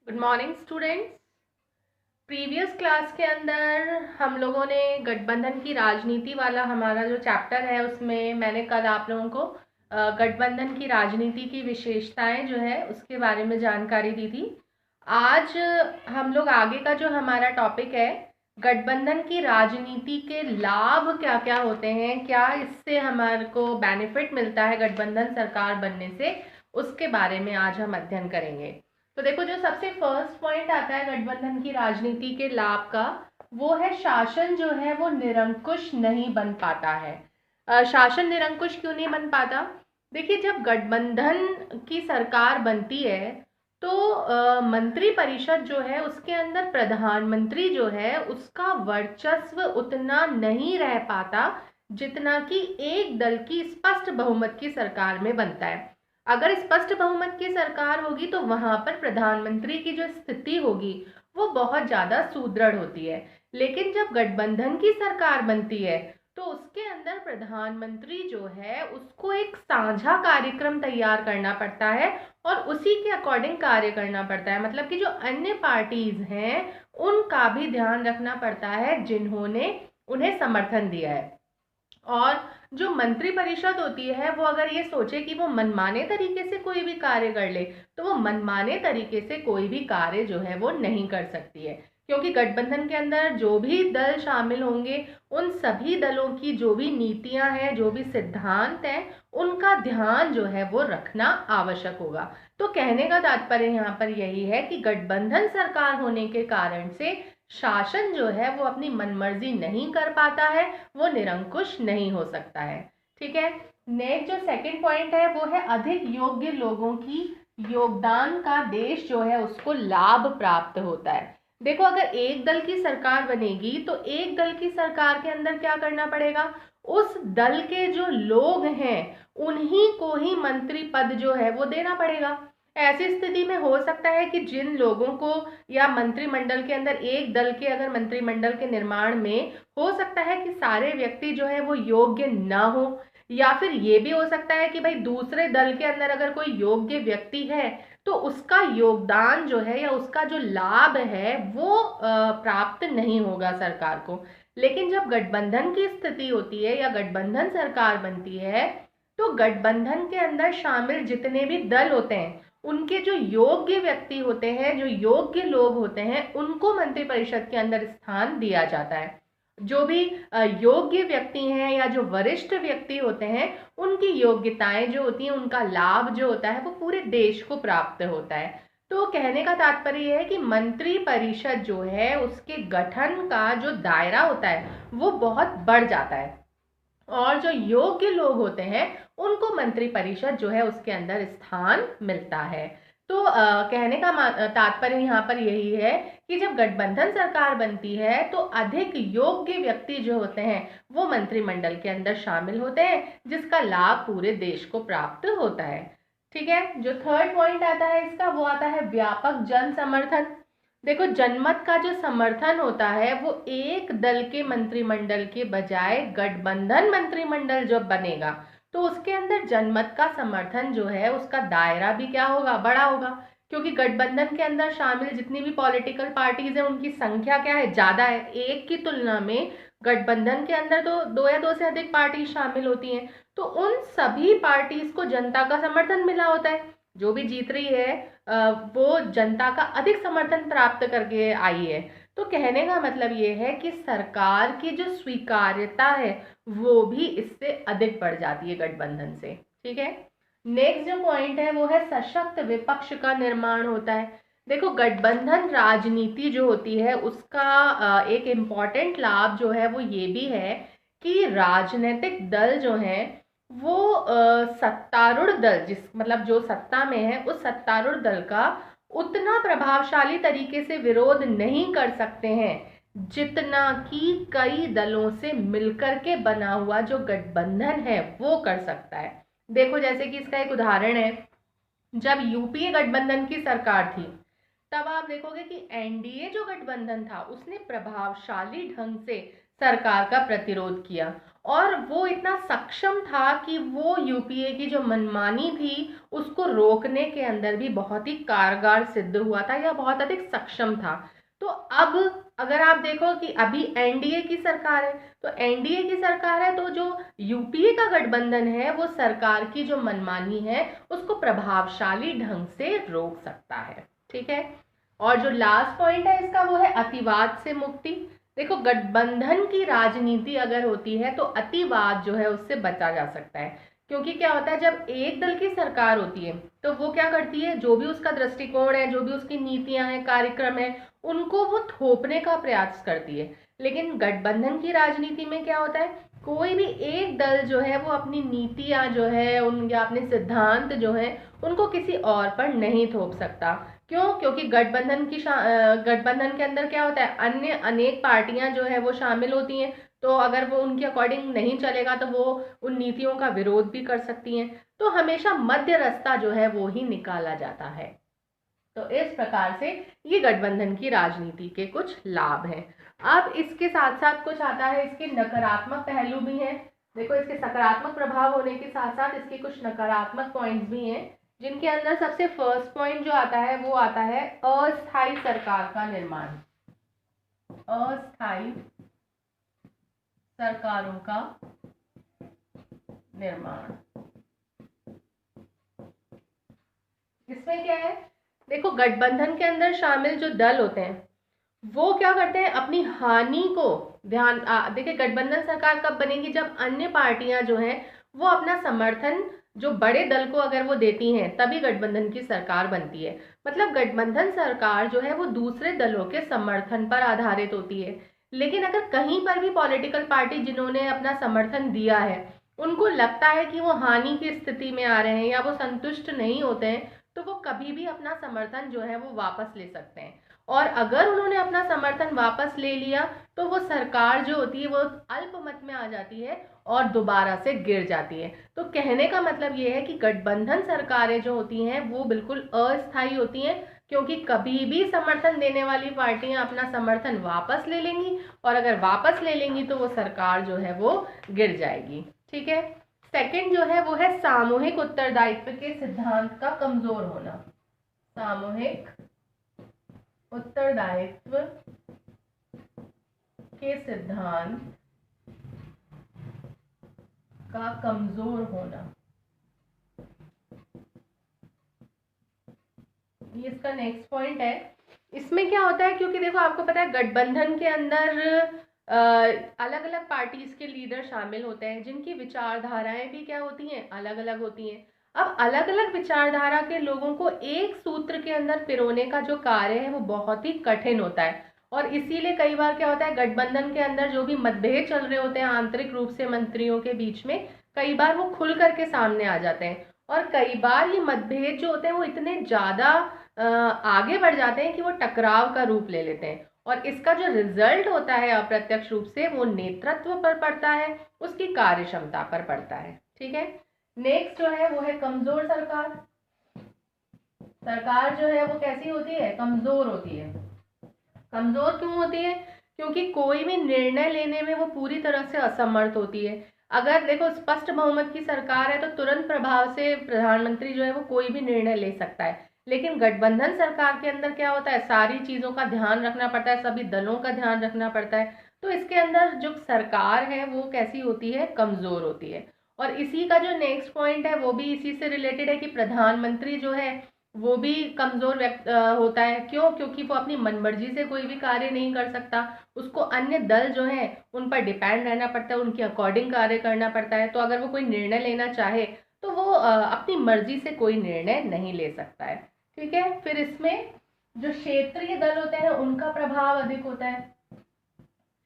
Good morning students. Previous class के अंदर हम लोगों ने गठबंधन की राजनीति वाला हमारा जो चैप्टर है उसमें मैंने कल आप लोगों को गठबंधन की राजनीति की विशेषताएं जो है उसके बारे में जानकारी दी थी। आज हम लोग आगे का जो हमारा टॉपिक है, गठबंधन की राजनीति के लाभ क्या क्या होते हैं, क्या इससे हमारे को बेनिफिट मिलता है गठबंधन सरकार बनने से, उसके बारे में आज हम अध्ययन करेंगे। तो देखो, जो सबसे फर्स्ट पॉइंट आता है गठबंधन की राजनीति के लाभ का, वो है शासन जो है वो निरंकुश नहीं बन पाता है। शासन निरंकुश क्यों नहीं बन पाता? देखिए, जब गठबंधन की सरकार बनती है तो मंत्री परिषद जो है उसके अंदर प्रधानमंत्री जो है उसका वर्चस्व उतना नहीं रह पाता जितना कि एक दल की स्पष्ट बहुमत की सरकार में बनता है। अगर स्पष्ट बहुमत की सरकार होगी तो वहां पर प्रधानमंत्री की जो स्थिति होगी वो बहुत ज्यादा सुदृढ़ होती है। लेकिन जब गठबंधन की सरकार बनती है तो उसके अंदर प्रधानमंत्री जो है उसको एक साझा कार्यक्रम तैयार करना पड़ता है और उसी के अकॉर्डिंग कार्य करना पड़ता है। मतलब कि जो अन्य पार्टीज हैं उनका भी ध्यान रखना पड़ता है जिन्होंने उन्हें समर्थन दिया है। और जो मंत्री परिषद होती है वो अगर ये सोचे कि वो मनमाने तरीके से कोई भी कार्य कर ले तो वो मनमाने तरीके से कोई भी कार्य जो है वो नहीं कर सकती है, क्योंकि गठबंधन के अंदर जो भी दल शामिल होंगे उन सभी दलों की जो भी नीतियां हैं, जो भी सिद्धांत हैं, उनका ध्यान जो है वो रखना आवश्यक होगा। तो कहने का तात्पर्य यहाँ पर यही है कि गठबंधन सरकार होने के कारण से शासन जो है वो अपनी मनमर्जी नहीं कर पाता है, वो निरंकुश नहीं हो सकता है। ठीक है। नेक्स्ट जो सेकंड पॉइंट है वो है अधिक योग्य लोगों की योगदान का देश जो है उसको लाभ प्राप्त होता है। देखो, अगर एक दल की सरकार बनेगी तो एक दल की सरकार के अंदर क्या करना पड़ेगा, उस दल के जो लोग हैं उन्हीं को ही मंत्री पद जो है वो देना पड़ेगा। ऐसी स्थिति में हो सकता है कि जिन लोगों को या मंत्रिमंडल के अंदर, एक दल के अगर मंत्रिमंडल के निर्माण में हो सकता है कि सारे व्यक्ति जो है वो योग्य ना हो, या फिर ये भी हो सकता है कि भाई दूसरे दल के अंदर अगर कोई योग्य व्यक्ति है तो उसका योगदान जो है या उसका जो लाभ है वो प्राप्त नहीं होगा सरकार को। लेकिन जब गठबंधन की स्थिति होती है या गठबंधन सरकार बनती है तो गठबंधन के अंदर शामिल जितने भी दल होते हैं उनके जो योग्य व्यक्ति होते हैं, जो योग्य लोग होते हैं, उनको मंत्रिपरिषद के अंदर स्थान दिया जाता है। जो भी योग्य व्यक्ति हैं या जो वरिष्ठ व्यक्ति होते हैं उनकी योग्यताएं जो होती हैं, उनका लाभ जो होता है वो पूरे देश को प्राप्त होता है। तो कहने का तात्पर्य यह है कि मंत्री परिषद जो है उसके गठन का जो दायरा होता है वो बहुत बढ़ जाता है और जो योग्य लोग होते हैं उनको मंत्री परिषद जो है उसके अंदर स्थान मिलता है। तो कहने का तात्पर्य यहाँ पर यही है कि जब गठबंधन सरकार बनती है तो अधिक योग्य व्यक्ति जो होते हैं वो मंत्रिमंडल के अंदर शामिल होते हैं, जिसका लाभ पूरे देश को प्राप्त होता है। ठीक है। जो थर्ड पॉइंट आता है इसका वो आता है व्यापक जन समर्थन। देखो, जनमत का जो समर्थन होता है वो एक दल के मंत्रिमंडल के बजाय गठबंधन मंत्रिमंडल जब बनेगा तो उसके अंदर जनमत का समर्थन जो है उसका दायरा भी क्या होगा, बड़ा होगा, क्योंकि गठबंधन के अंदर शामिल जितनी भी पॉलिटिकल पार्टीज है उनकी संख्या क्या है, ज्यादा है। एक की तुलना में गठबंधन के अंदर तो दो या दो से अधिक पार्टी शामिल होती हैं, तो उन सभी पार्टीज को जनता का समर्थन मिला होता है। जो भी जीत रही है वो जनता का अधिक समर्थन प्राप्त करके आई है। तो कहने का मतलब ये है कि सरकार की जो स्वीकार्यता है वो भी इससे अधिक बढ़ जाती है गठबंधन से। ठीक है। नेक्स्ट जो पॉइंट है वो है सशक्त विपक्ष का निर्माण होता है। देखो, गठबंधन राजनीति जो होती है उसका एक इम्पॉर्टेंट लाभ जो है वो ये भी है कि राजनीतिक दल जो हैं वो सत्तारूढ़ दल, जिस मतलब जो सत्ता में है उस सत्तारूढ़ दल का उतना प्रभावशाली तरीके से विरोध नहीं कर सकते हैं जितना कि कई दलों से मिलकर के बना हुआ जो गठबंधन है वो कर सकता है। देखो, जैसे कि इसका एक उदाहरण है, जब यूपीए गठबंधन की सरकार थी तब आप देखोगे कि एनडीए जो गठबंधन था उसने प्रभावशाली ढंग से सरकार का प्रतिरोध किया और वो इतना सक्षम था कि वो यूपीए की जो मनमानी थी उसको रोकने के अंदर भी बहुत ही कारगर सिद्ध हुआ था या बहुत अधिक सक्षम था। तो अब अगर आप देखो कि अभी एनडीए की सरकार है, तो एनडीए की सरकार है, तो जो यूपीए का गठबंधन है वो सरकार की जो मनमानी है उसको प्रभावशाली ढंग से रोक सकता है। ठीक है। और जो लास्ट पॉइंट है इसका वो है अतिवाद से मुक्ति। देखो, गठबंधन की राजनीति अगर होती है तो अतिवाद जो है उससे बचा जा सकता है, क्योंकि क्या होता है जब एक दल की सरकार होती है तो वो क्या करती है, जो भी उसका दृष्टिकोण है, जो भी उसकी नीतियां हैं, कार्यक्रम है, उनको वो थोपने का प्रयास करती है। लेकिन गठबंधन की राजनीति में क्या होता है, कोई भी एक दल जो है वो अपनी नीतियां जो है उन या अपने सिद्धांत जो है उनको किसी और पर नहीं थोप सकता। क्यों? क्योंकि गठबंधन के अंदर क्या होता है, अन्य अनेक पार्टियां जो है वो शामिल होती हैं, तो अगर वो उनके अकॉर्डिंग नहीं चलेगा तो वो उन नीतियों का विरोध भी कर सकती हैं। तो हमेशा मध्य रास्ता जो है वो ही निकाला जाता है। तो इस प्रकार से ये गठबंधन की राजनीति के कुछ लाभ हैं। अब इसके साथ साथ कुछ आता है, इसके नकारात्मक पहलू भी हैं। देखो, इसके सकारात्मक प्रभाव होने के साथ साथ इसके कुछ नकारात्मक पॉइंट्स भी हैं, जिनके अंदर सबसे फर्स्ट पॉइंट जो आता है वो आता है अस्थायी सरकार का निर्माण। अस्थायी सरकारों का निर्माण। इसमें क्या है, देखो, गठबंधन के अंदर शामिल जो दल होते हैं वो क्या करते हैं, अपनी हानि को देखिए, गठबंधन सरकार कब बनेगी, जब अन्य पार्टियां जो हैं वो अपना समर्थन जो बड़े दल को अगर वो देती हैं तभी गठबंधन की सरकार बनती है। मतलब गठबंधन सरकार जो है वो दूसरे दलों के समर्थन पर आधारित होती है। लेकिन अगर कहीं पर भी पॉलिटिकल पार्टी जिन्होंने अपना समर्थन दिया है उनको लगता है कि वो हानि की स्थिति में आ रहे हैं या वो संतुष्ट नहीं होते हैं, तो वो कभी भी अपना समर्थन जो है वो वापस ले सकते हैं। और अगर उन्होंने अपना समर्थन वापस ले लिया तो वो सरकार जो होती है वो अल्पमत में आ जाती है और दोबारा से गिर जाती है। तो कहने का मतलब ये है कि गठबंधन सरकारें जो होती हैं वो बिल्कुल अस्थायी होती हैं, क्योंकि कभी भी समर्थन देने वाली पार्टियां अपना समर्थन वापस ले लेंगी, और अगर वापस ले लेंगी तो वो सरकार जो है वो गिर जाएगी। ठीक है। सेकंड जो है वो है सामूहिक उत्तरदायित्व के सिद्धांत का कमजोर होना। सामूहिक उत्तरदायित्व के सिद्धांत का कमजोर होना, ये इसका नेक्स्ट पॉइंट है। इसमें क्या होता है, क्योंकि देखो आपको पता है गठबंधन के अंदर अलग अलग पार्टीज के लीडर शामिल होते हैं जिनकी विचारधाराएं भी क्या होती हैं, अलग अलग होती हैं। अब अलग अलग विचारधारा के लोगों को एक सूत्र के अंदर पिरोने का जो कार्य है वो बहुत ही कठिन होता है, और इसीलिए कई बार क्या होता है, गठबंधन के अंदर जो भी मतभेद चल रहे होते हैं आंतरिक रूप से मंत्रियों के बीच में, कई बार वो खुल करके सामने आ जाते हैं, और कई बार ये मतभेद जो होते हैं वो इतने ज्यादा आगे बढ़ जाते हैं कि वो टकराव का रूप ले लेते हैं, और इसका जो रिजल्ट होता है अप्रत्यक्ष रूप से वो नेतृत्व पर पड़ता है, उसकी कार्य क्षमता पर पड़ता है। ठीक है। नेक्स्ट जो है वो है कमजोर सरकार। सरकार जो है वो कैसी होती है, कमजोर होती है। कमजोर क्यों होती है, क्योंकि कोई भी निर्णय लेने में वो पूरी तरह से असमर्थ होती है। अगर देखो स्पष्ट बहुमत की सरकार है तो तुरंत प्रभाव से प्रधानमंत्री जो है वो कोई भी निर्णय ले सकता है, लेकिन गठबंधन सरकार के अंदर क्या होता है, सारी चीजों का ध्यान रखना पड़ता है, सभी दलों का ध्यान रखना पड़ता है। तो इसके अंदर जो सरकार है वो कैसी होती है, कमजोर होती है। और इसी का जो नेक्स्ट पॉइंट है वो भी इसी से रिलेटेड है कि प्रधानमंत्री जो है वो भी कमजोर होता है। क्यों? क्योंकि वो अपनी मनमर्जी से कोई भी कार्य नहीं कर सकता, उसको अन्य दल जो है उन पर डिपेंड रहना पड़ता है, उनके अकॉर्डिंग कार्य करना पड़ता है। तो अगर वो कोई निर्णय लेना चाहे तो वो अपनी मर्जी से कोई निर्णय नहीं ले सकता है। ठीक है। फिर इसमें जो क्षेत्रीय दल होते हैं उनका प्रभाव अधिक होता है,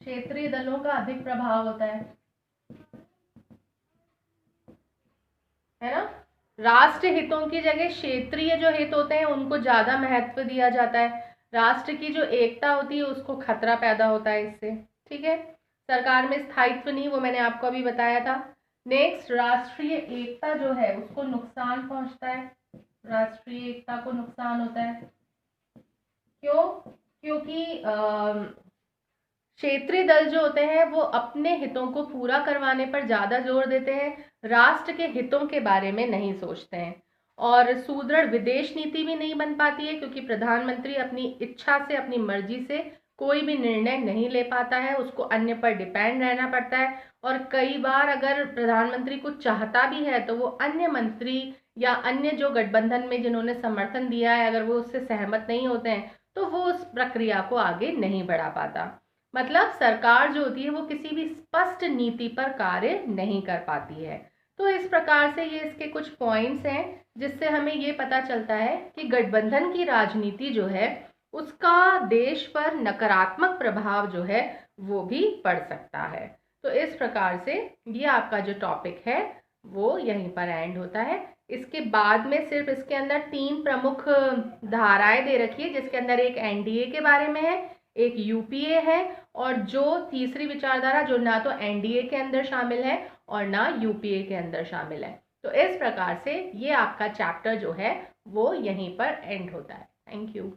क्षेत्रीय दलों का अधिक प्रभाव होता है ना। राष्ट्र हितों की जगह क्षेत्रीय जो हित होते हैं उनको ज्यादा महत्व दिया जाता है, राष्ट्र की जो एकता होती है उसको खतरा पैदा होता है इससे। ठीक है। सरकार में स्थायित्व नहीं, वो मैंने आपको अभी बताया था। नेक्स्ट, राष्ट्रीय एकता जो है उसको नुकसान पहुंचता है, राष्ट्रीय एकता को नुकसान होता है। क्यों? क्योंकि क्षेत्रीय दल जो होते हैं वो अपने हितों को पूरा करवाने पर ज़्यादा जोर देते हैं, राष्ट्र के हितों के बारे में नहीं सोचते हैं। और सुदृढ़ विदेश नीति भी नहीं बन पाती है, क्योंकि प्रधानमंत्री अपनी इच्छा से, अपनी मर्जी से कोई भी निर्णय नहीं ले पाता है, उसको अन्य पर डिपेंड रहना पड़ता है। और कई बार अगर प्रधानमंत्री कुछ चाहता भी है तो वो अन्य मंत्री या अन्य जो गठबंधन में जिन्होंने समर्थन दिया है, अगर वो उससे सहमत नहीं होते हैं तो वो उस प्रक्रिया को आगे नहीं बढ़ा पाता। मतलब सरकार जो होती है वो किसी भी स्पष्ट नीति पर कार्य नहीं कर पाती है। तो इस प्रकार से ये इसके कुछ पॉइंट्स हैं जिससे हमें ये पता चलता है कि गठबंधन की राजनीति जो है उसका देश पर नकारात्मक प्रभाव जो है वो भी पड़ सकता है। तो इस प्रकार से ये आपका जो टॉपिक है वो यहीं पर एंड होता है। इसके बाद में सिर्फ इसके अंदर 3 प्रमुख धाराएं दे रखी है, जिसके अंदर एक एनडीए के बारे में है, एक यूपीए है, और जो तीसरी विचारधारा जो ना तो एनडीए के अंदर शामिल है और ना यूपीए के अंदर शामिल है। तो इस प्रकार से ये आपका चैप्टर जो है वो यहीं पर एंड होता है। Thank you.